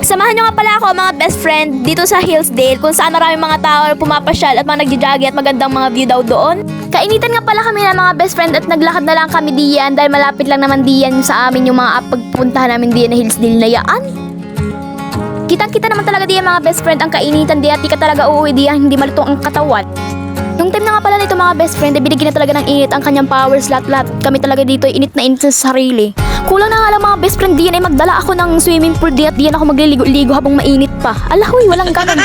Samahan nyo nga pala ako mga best friend dito sa Hillsdale kung saan maraming mga tao pumapasyal at mga nagja-jogging at magandang mga view daw doon. Kainitan nga pala kami ng mga best friend at naglakad na lang kami diyan dahil malapit lang naman diyan sa amin yung mga pagpuntahan namin diyan na Hillsdale na yaan. Kitang-kita naman talaga diyan mga best friend ang kainitan diyan at di ka talaga uuwi diyan hindi malutong ang katawan. Yung time na nga pala nito mga best friend, binigyan na talaga ng init ang kanyang powers lahat. Kami talaga dito init na init sa sarili. Kulang na nga lang mga best friend diyan ay magdala ako ng swimming pool diyan ako magliligo-ligo habang mainit pa. Alahoy, walang ganun.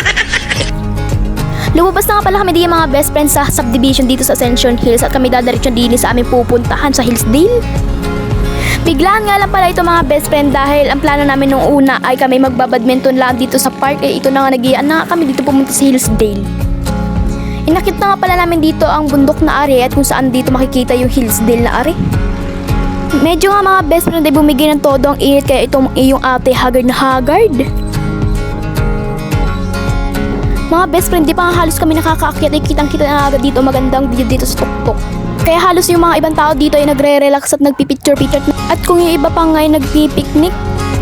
Lumabas na nga pala kami diyan mga best friend sa subdivision dito sa Ascension Hills at kami dadiretso din sa aming pupuntahan sa Hillsdale. Biglaan nga lang pala ito mga best friend dahil ang plano namin nung una ay kami magbabadminton lang dito sa park. Ito na nga nag-iaan na kami dito pumunta sa Hillsdale. Inakit na nga pala namin dito ang bundok na ari at kung saan dito makikita yung Hillsdale na ari. Medyo nga mga best friend ay bumigay ng todo ang init kaya itong iyong ate haggard na haggard. Mga best friend, di pa nga halos kami nakakaakyat ay kitang-kita na agad dito magandang view dito sa tuktok. Kaya halos yung mga ibang tao dito ay nagre-relax at nagpipicture-picture at kung yung iba pa nga ay nagpipiknik.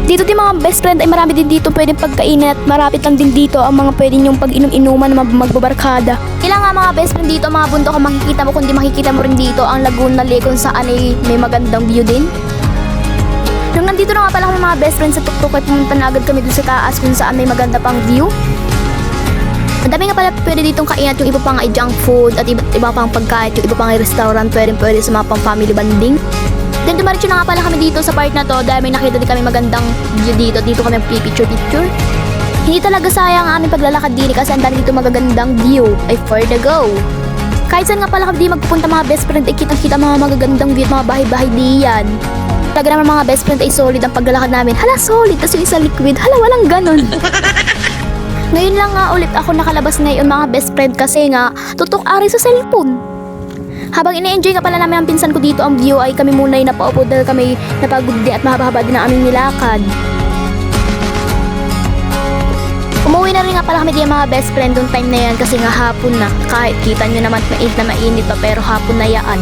Dito din mga best friend ay marami din dito pwedeng pagkainin at marapit lang din dito ang mga pwedeng yung pag-inom-inuman na magbabarkada. Ilang nga mga best friend dito mga bundok ang makikita mo kundi makikita mo rin dito ang Laguna Lake kung saan ay may magandang view din. Nung nandito na nga pala kami mga best friend sa tuktok ay pumunta na agad kami dun sa taas kung saan may maganda pang view. Ang dami nga pala pwede ditong kain at yung iba pang ay junk food at iba pang pagkain, yung iba pang ay restaurant pwede sa mga pang family banding. Then dumaritso na nga pala kami dito sa part na to dahil may nakita din kami magandang view dito. Dito kami picture. Hindi talaga sayang ang aming paglalakad din kasi ang dami dito magagandang view. Ay for the go. Kahit saan nga pala kami di magpupunta mga best friend ay kitang-kita mga magagandang view at mga bahay-bahay diyan. Talaga naman mga best friend ay solid ang paglalakad namin. Hala solid, tas yung isa liquid. Hala walang ganun. Ngayon lang nga ulit ako nakalabas ngayon mga best friend kasi nga tutok ari sa cellphone. Habang ine-enjoy nga pala namin ang pinsan ko dito ang view ay kami muna ay napaupo dahil kami napagod din at mahaba-haba din ang aming nilakad. Umuwi na rin nga pala kami diyan mga best friend yung time na yan kasi nga hapon na. Kahit kita nyo naman mainit na mainit pa pero hapon na yaan.